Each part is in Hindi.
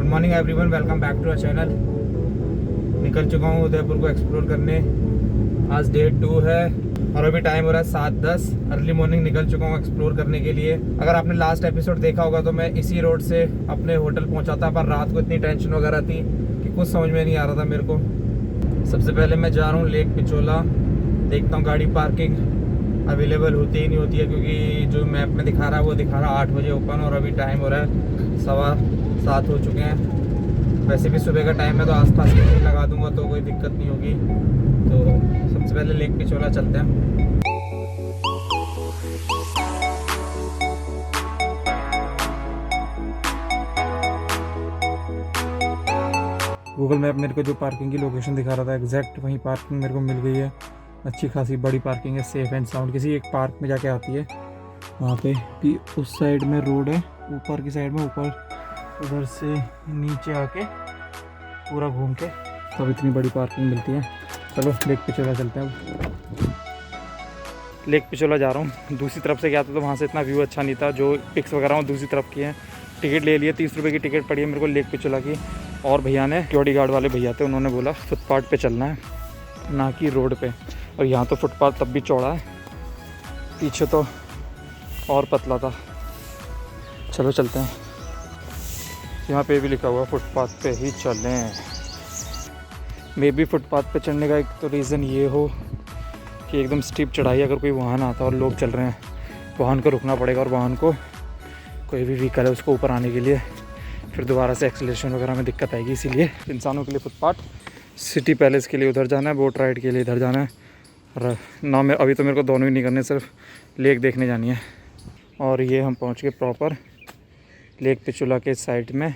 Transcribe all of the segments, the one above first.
Good morning everyone, welcome back to our channel. निकल चुका हूँ उदयपुर को एक्सप्लोर करने। आज डे 2 है और अभी टाइम हो रहा है 7:10। अर्ली मॉर्निंग निकल चुका हूँ एक्सप्लोर करने के लिए। अगर आपने लास्ट एपिसोड देखा होगा तो मैं इसी रोड से अपने होटल पहुँचा था, पर रात को इतनी टेंशन वगैरह थी कि कुछ समझ में नहीं आ रहा था मेरे को। सबसे पहले मैं जा रहा हूँ लेक पिचोला। देखता हूँ गाड़ी पार्किंग अवेलेबल होती ही नहीं होती है, क्योंकि जो मैप में दिखा रहा है वो दिखा रहा है 8 बजे ओपन और अभी टाइम हो रहा है 7:15 हो चुके हैं। वैसे भी सुबह का टाइम है तो आसपास कहीं लगा दूंगा तो कोई दिक्कत नहीं होगी। तो सबसे पहले लेक पिचोला चलते हैं। गूगल मैप मेरे को जो पार्किंग की लोकेशन दिखा रहा था एग्जैक्ट वहीं पार्किंग मेरे को मिल गई है। अच्छी खासी बड़ी पार्किंग है, सेफ एंड साउंड। किसी एक पार्क में जाके आती है वहाँ पे कि उस साइड में रोड है, ऊपर की साइड में, ऊपर उधर से नीचे आके पूरा घूम के तब इतनी बड़ी पार्किंग मिलती है। चलो लेक पिचोला चलते हैं। लेक पिचोला जा रहा हूँ। दूसरी तरफ से गया था तो वहाँ से इतना व्यू अच्छा नहीं था। जो पिक्स वगैरह वो दूसरी तरफ की हैं। टिकट ले लिए, 30 रुपये की टिकट पड़ी है मेरे को लेक पिचोला की। और भैया ने, सिक्योरिटी गार्ड वाले भैया थे, उन्होंने बोला फुटपाथ पे चलना है ना कि रोड पे। और यहाँ तो फुटपाथ तब भी चौड़ा है, पीछे तो और पतला था। चलो चलते हैं। यहाँ पे भी लिखा हुआ फुटपाथ पे ही चलें। मे भी फुटपाथ पे चढ़ने का एक तो रीज़न ये हो कि एकदम स्टीप चढ़ाई, अगर कोई वाहन आता और लोग चल रहे हैं, वाहन को रुकना पड़ेगा और वाहन को, कोई भी व्हीकल है उसको ऊपर आने के लिए फिर दोबारा से एक्सीलरेशन वगैरह में दिक्कत आएगी। इसीलिए इंसानों के लिए फुटपाथ, सिटी पैलेस के लिए उधर जाना है, बोट राइड के लिए इधर जाना है। और ना मैं अभी तो मेरे को दोनों ही नहीं करने, सिर्फ लेक देखने जानी है। और ये हम पहुंच गए प्रॉपर लेक पिचोला के साइड में।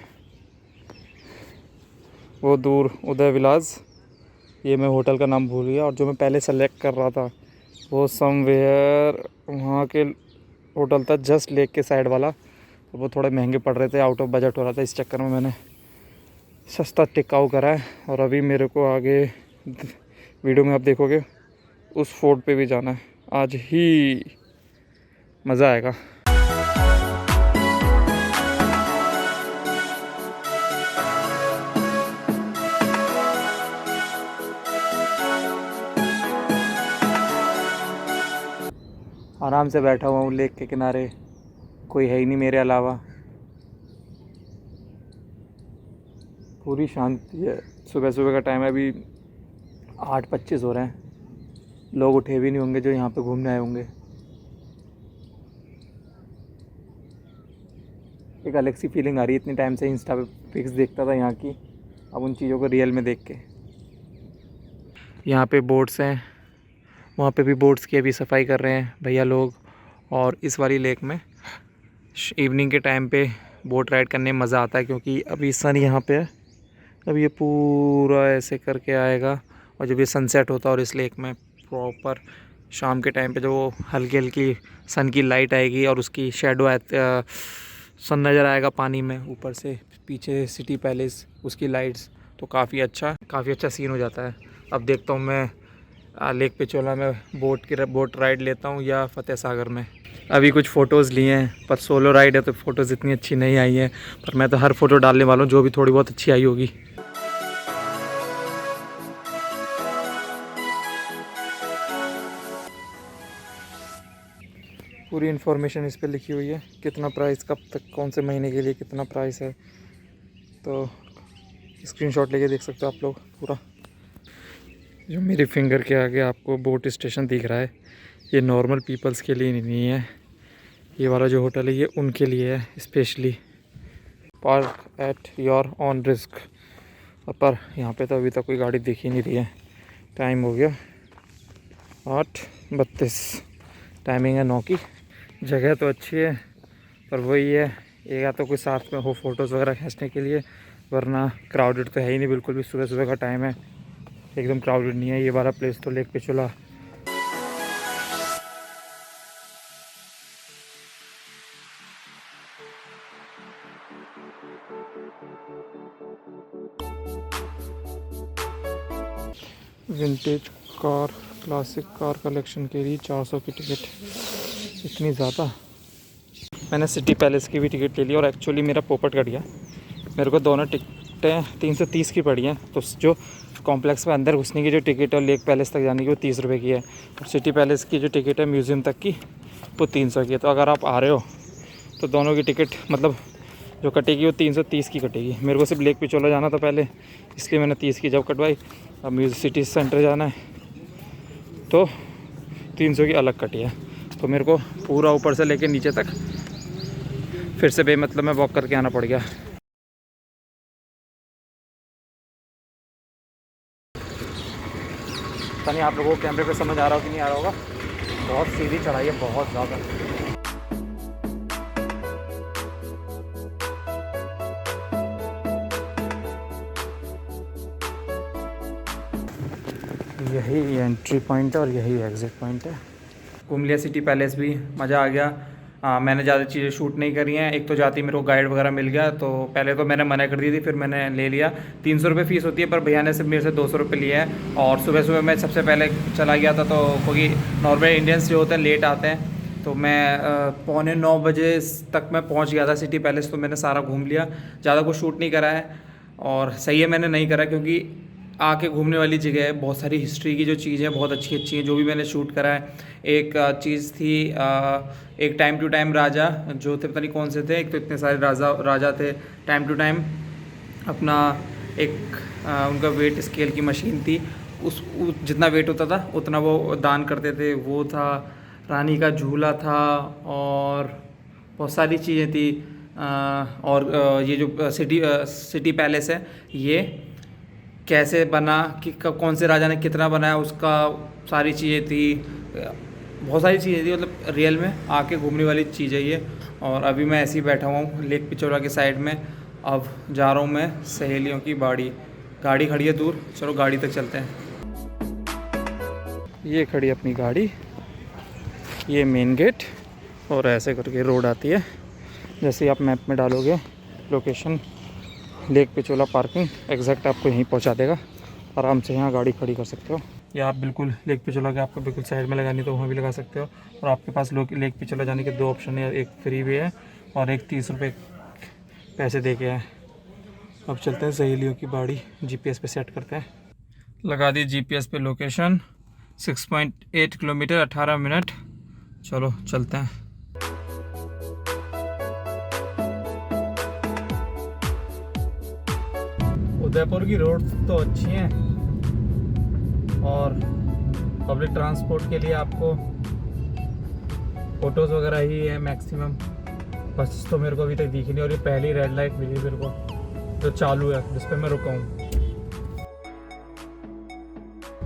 वो दूर उदय विलास, ये मैं होटल का नाम भूल गया। और जो मैं पहले सेलेक्ट कर रहा था वो समवेयर वहाँ के होटल था, जस्ट लेक के साइड वाला। तो वो थोड़े महंगे पड़ रहे थे, आउट ऑफ बजट हो रहा था। इस चक्कर में मैंने सस्ता टिकाऊ करा है। और अभी मेरे को आगे वीडियो में आप देखोगे उस फोर्ट पे भी जाना है। आज ही मज़ा आएगा। आराम से बैठा हुआ हूँ लेक के किनारे, कोई है ही नहीं मेरे अलावा। पूरी शांति है। सुबह सुबह का टाइम है, अभी 8:25 हो रहे हैं। लोग उठे भी नहीं होंगे जो यहाँ पे घूमने आए होंगे। एक अलग सी फीलिंग आ रही है। इतनी टाइम से इंस्टा पे पिक्स देखता था यहाँ की, अब उन चीज़ों को रियल में देख के। यहाँ पे बोट्स हैं, वहाँ पे भी बोट्स की अभी सफाई कर रहे हैं भैया लोग। और इस वाली लेक में इवनिंग के टाइम पे बोट राइड करने में मज़ा आता है, क्योंकि अभी सन यहाँ पे है। अब ये पूरा ऐसे करके आएगा और जब ये सनसेट होता है और इस लेक में प्रॉपर शाम के टाइम पे जो हल्की हल्की सन की लाइट आएगी और उसकी शेडो सन नज़र आएगा पानी में, ऊपर से पीछे सिटी पैलेस, उसकी लाइट्स, तो काफ़ी अच्छा सीन हो जाता है। अब देखता हूँ मैं लेक पिचोला में बोट राइड लेता हूँ या फतेह सागर में। अभी कुछ फ़ोटोज़ लिए हैं, पर सोलो राइड है तो फ़ोटोज़ इतनी अच्छी नहीं आई हैं। पर मैं तो हर फ़ोटो डालने वाला हूँ जो भी थोड़ी बहुत अच्छी आई होगी। पूरी इन्फॉर्मेशन इस पे लिखी हुई है, कितना प्राइस, कब तक, कौन से महीने के लिए कितना प्राइस है। तो स्क्रीनशॉट लेके देख सकते हो आप लोग पूरा। जो मेरे फिंगर के आगे आपको बोट स्टेशन दिख रहा है, ये नॉर्मल पीपल्स के लिए नहीं है। ये वाला जो होटल है ये उनके लिए है specially. Park at your on risk. पर यहाँ पे तो अभी तक कोई गाड़ी दिख ही नहीं रही है। टाइम हो गया 8:32, टाइमिंग है 9 की। जगह तो अच्छी है, पर वही है, या तो कोई साथ में हो फ़ोटोज़ वगैरह खींचने के लिए, वरना क्राउडेड तो है ही नहीं बिल्कुल भी। सुबह सुबह का टाइम है, एकदम क्राउडेड नहीं है ये वाला प्लेस तो lake Pichola. Vintage car, classic car collection के लिए 400 की टिकट, इतनी ज़्यादा। मैंने सिटी पैलेस की भी टिकट ले ली और एक्चुअली मेरा पोपट कट गया। मेरे को दोनों टिकटें 330 की पड़ी हैं। तो जो कॉम्प्लेक्स में अंदर घुसने की जो टिकट है लेक पैलेस तक जाने की वो 30 रुपये की है, और सिटी पैलेस की जो टिकट है म्यूज़ियम तक की वो 300 की है। तो अगर आप आ रहे हो तो दोनों की टिकट मतलब जो कटेगी वो 330 की कटेगी। मेरे को सिर्फ लेक पिछोला जाना था पहले, इसलिए मैंने 30 की जब कटवाई। अब म्यूजिक सिटी सेंटर जाना है तो 300 की अलग कटी है। तो मेरे को पूरा ऊपर से लेके नीचे तक फिर से बेमतलब में वॉक करके आना पड़ गया। पता नहीं आप लोगों को कैमरे पे समझ आ रहा हो कि नहीं आ रहा होगा, बहुत सीधी चढ़ाई है, बहुत ज़्यादा। यही एंट्री पॉइंट है और यही एग्ज़िट पॉइंट है। घूम लिया सिटी पैलेस भी, मज़ा आ गया। मैंने ज़्यादा चीज़ें शूट नहीं करी हैं। एक तो जाती मेरे को गाइड वगैरह मिल गया, तो पहले तो मैंने मना कर दी थी, फिर मैंने ले लिया। 300 रुपये फ़ीस होती है, पर भैया ने सिर्फ मेरे से 200 रुपये लिए हैं। और सुबह सुबह मैं सबसे पहले चला गया था, तो क्योंकि नॉर्मल इंडियंस जो होते हैं लेट आते हैं, तो मैं 8:45 बजे तक मैं पहुँच गया था सिटी पैलेस। तो मैंने सारा घूम लिया, ज़्यादा कुछ शूट नहीं करा है। और सही है मैंने नहीं करा, क्योंकि आके घूमने वाली जगह है। बहुत सारी हिस्ट्री की जो चीज़ें बहुत अच्छी अच्छी हैं जो भी मैंने शूट करा है। एक चीज़ थी, एक टाइम टू टाइम राजा जो थे, पता नहीं कौन से थे, एक तो इतने सारे राजा थे। टाइम टू टाइम अपना एक उनका वेट स्केल की मशीन थी, उस जितना वेट होता था उतना वो दान करते थे, वो था। रानी का झूला था और बहुत सारी चीज़ें थी। और ये जो सिटी पैलेस है ये कैसे बना, कि कौन से राजा ने कितना बनाया, उसका सारी चीज़ें थी, बहुत सारी चीज़ें थी। मतलब रियल में आके घूमने वाली चीज़ है ये। और अभी मैं ऐसे ही बैठा हुआ हूँ लेक पिछोला के साइड में। अब जा रहा हूँ मैं सहेलियों की बाड़ी। गाड़ी खड़ी है दूर, चलो गाड़ी तक चलते हैं। ये खड़ी अपनी गाड़ी, ये मेन गेट, और ऐसे करके रोड आती है। जैसे ही आप मैप में डालोगे location lake Pichola parking, exact आपको यहीं पहुंचा देगा। आराम से यहाँ गाड़ी खड़ी कर सकते हो, या आप बिल्कुल लेक पिछोला के आपको बिल्कुल साइड में लगानी तो वहाँ भी लगा सकते हो। और आपके पास लेक पिछोला जाने के 2 ऑप्शन है, एक फ्री वे है और एक 30 रुपये पैसे दे के है। अब चलते हैं सहेलियों की बाड़ी, GPS पे सेट करते हैं। लगा दी GPS पे लोकेशन, 6.8 किलोमीटर 18 मिनट। चलो चलते हैं। उदयपुर की रोड तो अच्छी हैं, और पब्लिक ट्रांसपोर्ट के लिए आपको ऑटोज़ वगैरह ही है मैक्सिमम। बस तो मेरे को अभी तक दिखी नहीं, और ये पहली रेड लाइट मिली मेरे को जो चालू है, जिस पे मैं रुका हूँ।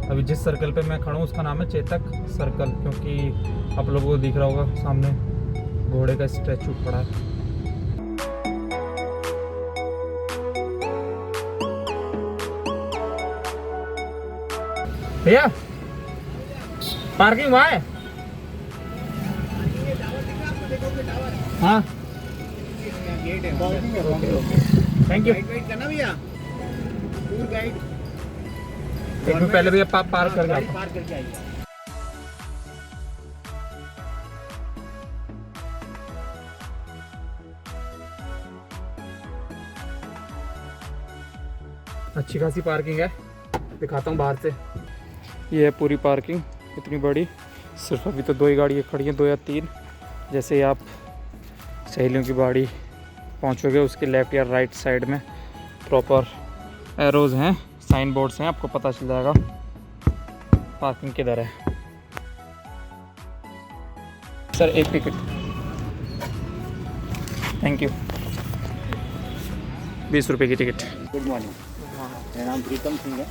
अभी जिस सर्कल पे मैं खड़ा हूँ उसका नाम है चेतक सर्कल, क्योंकि आप लोगों को दिख रहा होगा सामने घोड़े का स्टैचू पड़ा है। भैया पार्किंग वहाँ है? हाँ थैंक यू। करना भैया, टूर गाइड एक मिनट पहले भैया पार्क करके आता हूं। पार्क करके आइए। अच्छी खासी पार्किंग है, दिखाता हूँ बाहर से। ये है पूरी पार्किंग, इतनी बड़ी। सिर्फ अभी तो 2 ही गाड़ियाँ खड़ी हैं, 2 या 3। जैसे ही आप सहेलियों की बाड़ी पहुँचोगे उसके लेफ़्ट या राइट साइड में प्रॉपर एरोज़ हैं, साइन बोर्ड्स हैं, आपको पता चल जाएगा पार्किंग किधर है। सर एक टिकट, थैंक यू। 20 रुपये की टिकट। गुड मॉर्निंग, मेरा नाम प्रीतम सिंह है,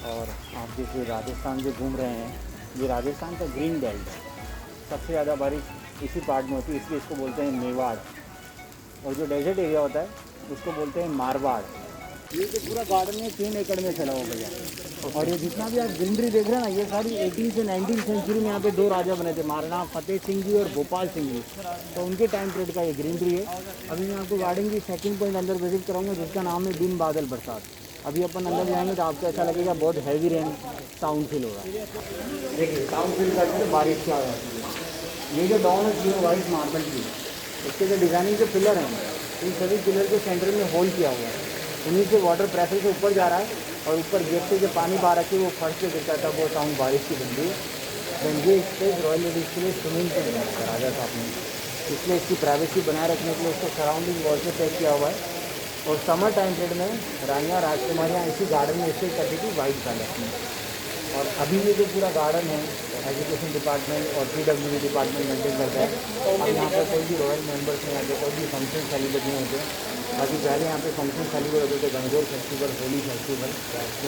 और आप जैसे राजस्थान जो घूम रहे हैं, ये राजस्थान का ग्रीन बेल्ट है। सबसे ज़्यादा बारिश इसी पार्ट में होती है, इसलिए इसको बोलते हैं मेवाड़। और जो डेजर्ट एरिया होता है उसको बोलते हैं मारवाड़। ये जो पूरा गार्डन है 3 एकड़ में फैला हुआ भैया। और ये जितना भी आप ग्रीनरी देख रहे हैं ना, ये सारी 18 से 19 सेंचुरी में यहाँ पे 2 राजा बने थे, महाराणा फतेह सिंह जी और भोपाल सिंह जी। तो उनके टाइम पीरियड का ये ग्रीनरी है। अभी मैं आपको गार्डन की सेकंड पॉइंट अंदर विजिट कराऊंगा, जिसका नाम है दिन बादल बरसात। अभी अपन अंदर जाएंगे तो आपको ऐसा लगेगा बहुत हैवी रेन साउंड फील होगा। देखिए साउंड फील करते हैं बारिश क्या हो जाती है। ये जो डॉन है वाइट मार्बल की, इसके जो डिज़ाइनिंग के पिलर हैं, इन सभी पिलर के सेंटर में होल किया हुआ है, उन्हीं से वाटर प्रेशर से ऊपर जा रहा है और ऊपर गेट से जो पानी बाहर रखी वो फर्श पे गिरता था, वो साउंड बारिश की बनती है। ये स्पेस रॉयल लेडीज़ के लिए स्विमिंग पूल बनाया राजा साहब ने, इसलिए इसकी प्राइवेसी बनाए रखने के लिए उसको सराउंडिंग वॉल से पैक किया हुआ है। और समर टाइम पीरियड में रानियाँ राजकुमारियाँ इसी गार्डन में स्टे करती थी वाइट पैलेस में। और अभी ये जो पूरा गार्डन है एजुकेशन डिपार्टमेंट और PWD डिपार्टमेंट मेंटेन करता है। अब यहाँ पर कोई भी रॉयल मेंबर्स नहीं आते, कोई भी फंक्शन सेलिब्रेट नहीं होते। बाकी पहले यहाँ पे फंक्शन सेलिब्रेट होते थे, गंगोर फेस्टिवल, होली फेस्टिवल,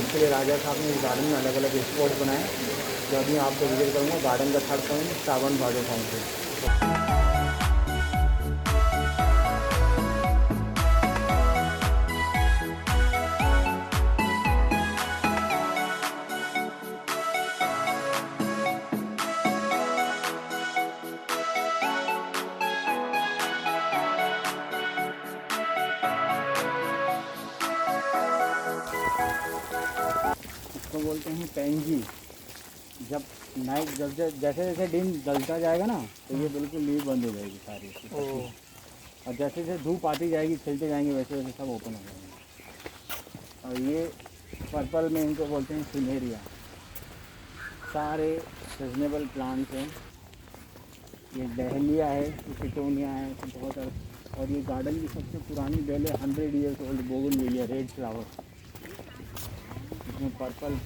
उसके लिए राजा साहब ने इस गार्डन में अलग अलग स्पॉट बनाए। जो अभी आपको विजिट करूँगा गार्डन का थर्ड पॉइंट सावन भादो फाउंटेन। इसको बोलते हैं पेंजी। जब नाइट जैसे जैसे दिन जलता जाएगा ना तो ये बिल्कुल लीव बंद हो जाएगी सारी इसकी। और जैसे जैसे धूप आती जाएगी खिलते जाएंगे वैसे वैसे सब ओपन हो जाएंगे। और ये पर्पल में इनको बोलते हैं सिनेरिया। सारे सीजनेबल प्लांट्स हैं, ये डहलिया है, पिटोनिया है, बहुत सारे। और ये गार्डन की सबसे पुरानी बेल है, 100 years old bougainvillea red flower. इसमें पर्पल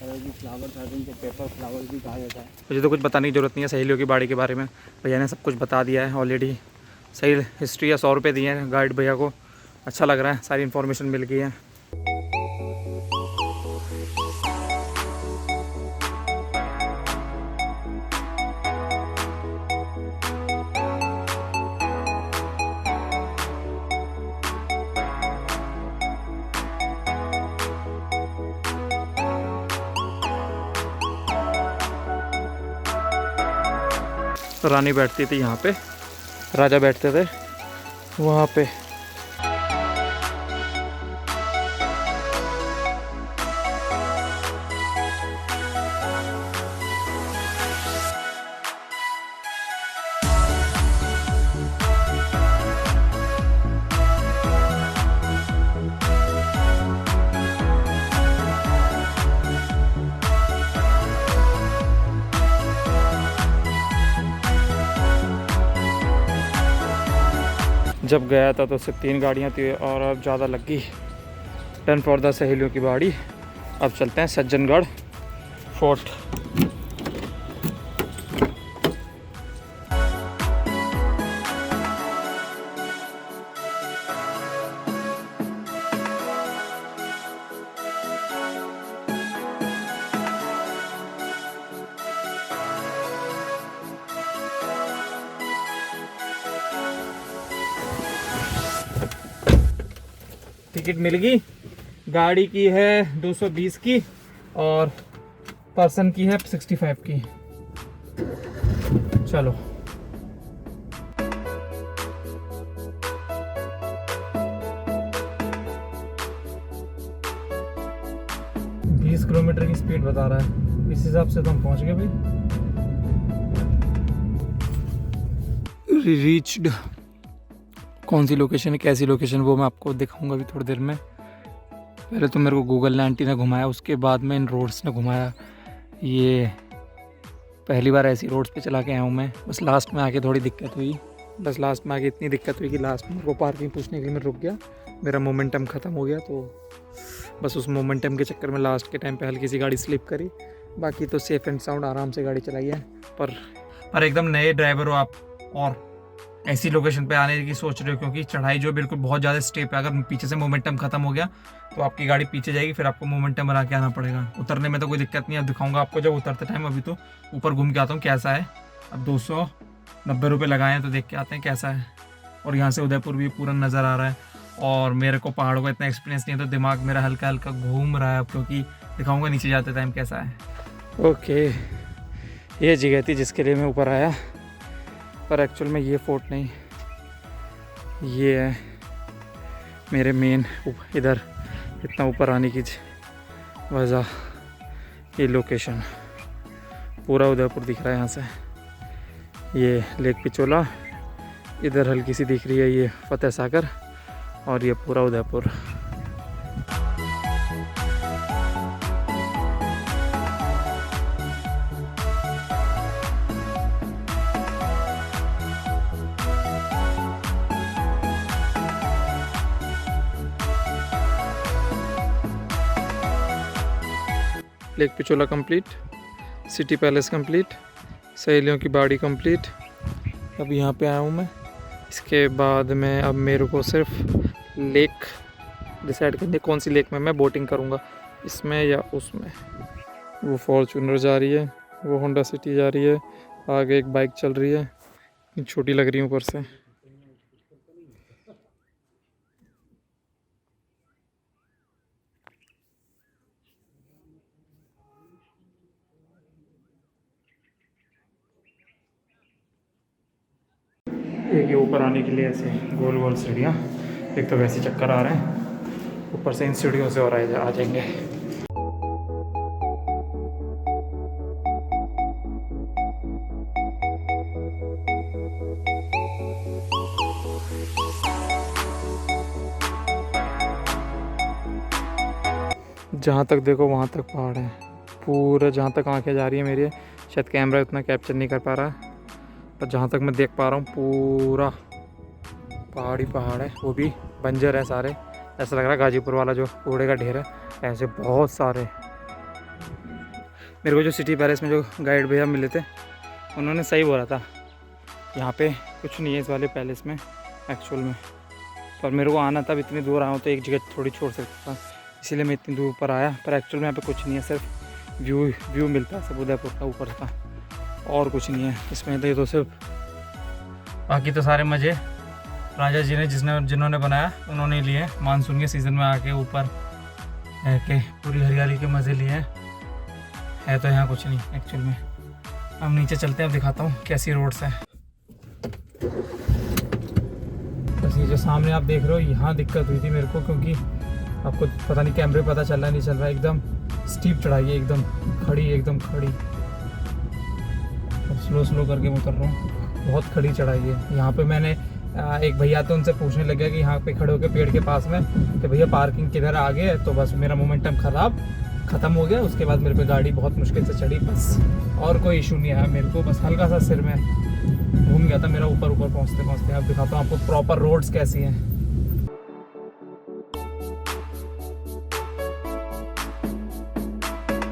कलर की फ्लावर था, जिनको पेपर फ्लावर भी कहा जाता है। मुझे तो कुछ बताने की ज़रूरत नहीं है सहेलियों की बाड़ी के बारे में, भैया ने सब कुछ बता दिया है ऑलरेडी। सही हिस्ट्री या 100 रुपये दिए हैं गाइड भैया को, अच्छा लग रहा है, सारी इन्फॉर्मेशन मिल गई है। रानी बैठती थी यहाँ पे, राजा बैठते थे वहाँ पे। जब गया था तो सिर्फ 3 गाड़ियाँ थी और अब ज़्यादा लग गई। डन फॉर द सहेलियों की बाड़ी। अब चलते हैं सज्जनगढ़ फोर्ट। टिकट मिल गई, गाड़ी की है 220 की और पर्सन की है 65 की। चलो बीस किलोमीटर की स्पीड बता रहा है, इस हिसाब से तो हम पहुंच गए भाई। रीच्ड। कौन सी लोकेशन है, कैसी लोकेशन, वो मैं आपको दिखाऊंगा अभी थोड़ी देर में। पहले तो मेरे को गूगल ने आंटी ने घुमाया, उसके बाद में इन रोड्स ने घुमाया। ये पहली बार ऐसी रोड्स पे चला के आया हूँ मैं। बस लास्ट में आके थोड़ी दिक्कत हुई, बस लास्ट में आके इतनी दिक्कत हुई कि लास्ट में वो पार्किंग पूछने के लिए मैं रुक गया, मेरा मोमेंटम ख़त्म हो गया। तो बस उस मोमेंटम के चक्कर में लास्ट के टाइम पे हल्की सी गाड़ी स्लिप करी। बाकी तो सेफ़ एंड साउंड आराम से गाड़ी चलाई है। पर एकदम नए ड्राइवर हो आप और ऐसी लोकेशन पे आने की सोच रहे हो, क्योंकि चढ़ाई जो बिल्कुल बहुत ज़्यादा स्टेप है। अगर पीछे से मोमेंटम खत्म हो गया तो आपकी गाड़ी पीछे जाएगी, फिर आपको मोमेंटम बना के आना पड़ेगा। उतरने में तो कोई दिक्कत नहीं है, दिखाऊंगा आपको जब उतरते टाइम। अभी तो ऊपर घूम के आता हूँ कैसा है। अब 290 रुपये लगाए हैं तो देख के आते हैं कैसा है। और यहाँ से उदयपुर भी पूरा नज़र आ रहा है। और मेरे को पहाड़ों का इतना एक्सपीरियंस नहीं है तो दिमाग मेरा हल्का हल्का घूम रहा है अब, क्योंकि दिखाऊंगा नीचे जाते टाइम कैसा है। ओके, ये जगह थी जिसके लिए मैं ऊपर आया, पर एक्चुअल में ये फोर्ट नहीं, ये है मेरे मेन इधर इतना ऊपर आने की वजह। ये लोकेशन पूरा उदयपुर दिख रहा है यहाँ से। ये लेक पिचोला, इधर हल्की सी दिख रही है ये फतेह सागर और ये पूरा Udaipur. Lake Pichola complete, city palace complete, सहेलियों की बाड़ी कंप्लीट। अब यहाँ पे आया हूँ मैं। इसके बाद में अब मेरे को सिर्फ लेक डिसाइड करनी है कौन सी लेक में मैं बोटिंग करूँगा, इसमें या उसमें। वो फॉर्चूनर जा रही है, वो होंडा सिटी जा रही है, आगे एक बाइक चल रही है, छोटी लग रही है ऊपर से। एक ये ऊपर आने के लिए ऐसे गोल गोल सीढ़ियाँ, एक तो वैसे चक्कर आ रहे हैं, ऊपर से इन सीढ़ियों से और आ जाएंगे। जहाँ तक देखो वहाँ तक पहाड़ है पूरा, जहाँ तक आंखें जा रही है मेरी। शायद कैमरा उतना कैप्चर नहीं कर पा रहा है, पर जहाँ तक मैं देख पा रहा हूँ पूरा पहाड़ी पहाड़ है, वो भी बंजर है सारे। ऐसा लग रहा है गाजीपुर वाला जो कूड़े का ढेर है, ऐसे बहुत सारे। मेरे को जो सिटी पैलेस में जो गाइड भैया मिले थे उन्होंने सही बोला था, यहाँ पे कुछ नहीं है इस वाले पैलेस में एक्चुअल में। पर मेरे को आना था, अब इतनी दूर आया हूँ तो एक जगह थोड़ी छोड़ सकता था, इसीलिए मैं इतनी दूर पर आया। पर एक्चुअल में यहाँ पे कुछ नहीं है, सिर्फ व्यू मिलता है सब उदयपुर का ऊपर का, और कुछ नहीं है इसमें। तो ये तो सिर्फ, बाकी तो सारे मज़े राजा जी ने जिन्होंने बनाया उन्होंने लिए। मानसून के सीज़न में आके ऊपर रह के पूरी हरियाली के मज़े लिए है। तो यहाँ कुछ नहीं एक्चुअल में। हम नीचे चलते हैं, अब दिखाता हूँ कैसी रोड्स हैं। बस ये जो सामने आप देख रहे हो, यहाँ दिक्कत हुई थी मेरे को, क्योंकि आपको पता नहीं कैमरे पता चल रहा है नहीं चल रहा है, एकदम स्टीप चढ़ाई है, एकदम खड़ी। स्लो करके मैं उतर रहा हूँ, बहुत खड़ी चढ़ाई है। यहाँ पे मैंने एक भैया तो उनसे पूछने लग गया कि यहाँ पे खड़े होकर पेड़ के पास में कि भैया पार्किंग किधर आगे है, तो बस मेरा मोमेंटम ख़त्म हो गया। उसके बाद मेरे पे गाड़ी बहुत मुश्किल से चढ़ी, बस और कोई इशू नहीं आया मेरे को। बस हल्का सा सिर में घूम गया था मेरा ऊपर पहुँचते। अब दिखाता हूँ आपको प्रॉपर रोड्स कैसी हैं।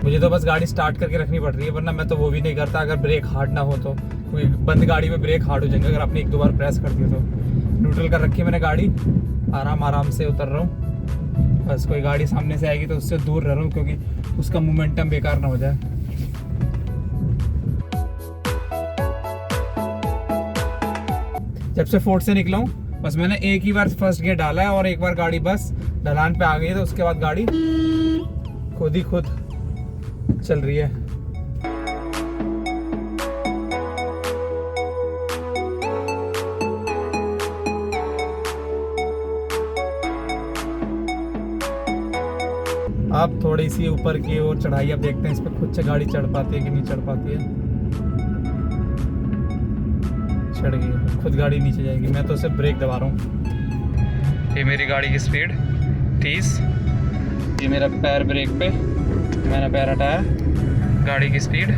मुझे तो बस गाड़ी स्टार्ट करके रखनी पड़ रही है, वरना मैं तो वो भी नहीं करता अगर ब्रेक हार्ड ना हो तो। कोई बंद गाड़ी में ब्रेक हार्ड हो जाएंगे अगर आपने 1-2 बार प्रेस कर दिया तो। न्यूट्रल कर रखी है मैंने गाड़ी, आराम से उतर रहा हूँ। बस कोई गाड़ी सामने से आएगी तो उससे दूर रह रहा हूँ, क्योंकि उसका मोमेंटम बेकार ना हो जाए। जब से फोर्ट से निकला हूँ बस मैंने एक ही बार फर्स्ट गियर डाला है, और एक बार गाड़ी बस ढलान पे आ गई, तो उसके बाद गाड़ी खुद चल रही है। अब थोड़ी सी ऊपर की ओर चढ़ाई, अब देखते हैं इस पर खुद से गाड़ी चढ़ पाती है कि नहीं चढ़ पाती है। चढ़ गई, खुद गाड़ी नीचे जाएगी, मैं तो सिर्फ ब्रेक दबा रहा हूँ। ये मेरी गाड़ी की स्पीड 30, ये मेरा पैर ब्रेक पे, मैंने पैर हटाया, गाड़ी की स्पीड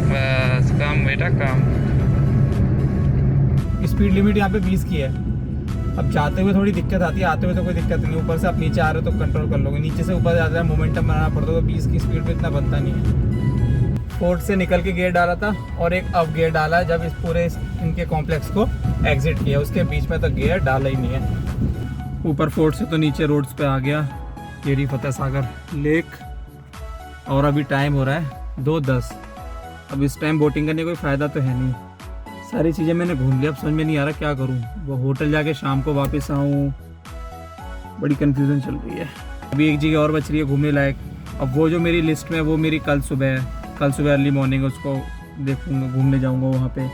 बस कम बेटा कम। स्पीड लिमिट यहाँ पे 20 की है। अब जाते हुए थोड़ी दिक्कत आती है, आते हुए तो कोई दिक्कत नहीं। ऊपर से आप नीचे आ रहे हो तो कंट्रोल कर लोगे, नीचे से ऊपर जाता है मोमेंटम बनाना पड़ता है, तो 20 की स्पीड पे इतना बनता नहीं है। फोर्ट से निकल के गियर डाला था और एक अब गियर डाला जब इस पूरे इनके कॉम्प्लेक्स को एग्जिट किया, उसके बीच में तो गियर डाला ही नहीं है। ऊपर फोर्ट से तो नीचे रोड्स पे आ गया, ये रही फतेह सागर लेक, और अभी टाइम हो रहा है 2:10। अब इस टाइम बोटिंग करने का कोई फ़ायदा तो है नहीं। सारी चीज़ें मैंने घूम लिया, अब समझ में नहीं आ रहा क्या करूँ। वो होटल जाके शाम को वापस आऊँ, बड़ी कन्फ्यूज़न चल रही है। अभी एक जगह और बच रही है घूमने लायक, अब वो जो मेरी लिस्ट में है वो मेरी कल सुबह है। कल सुबह अर्ली मॉर्निंग उसको देखूँगा, घूमने जाऊँगा वहाँ पे,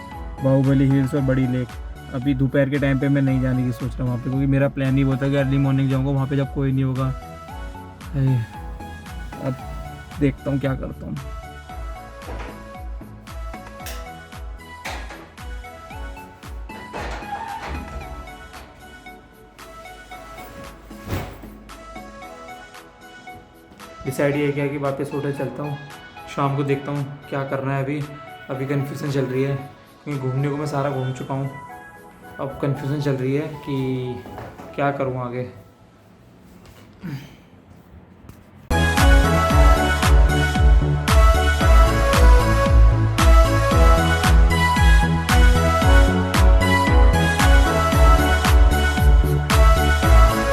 बाहुबली हिल्स और बड़ी लेक। अभी दोपहर के टाइम पे मैं नहीं जाने की सोच रहा हूँ वहाँ पे, क्योंकि मेरा प्लान ही वो था कि अर्ली मॉर्निंग जाऊँगा वहाँ पे जब कोई नहीं होगा। अब देखता हूँ क्या करता हूँ। डिसाइड ये किया कि वापस होटल चलता हूँ, शाम को देखता हूँ क्या करना है। अभी कन्फ्यूज़न चल रही है क्योंकि घूमने को मैं सारा घूम चुका हूँ। अब कन्फ्यूज़न चल रही है कि क्या करूँ आगे।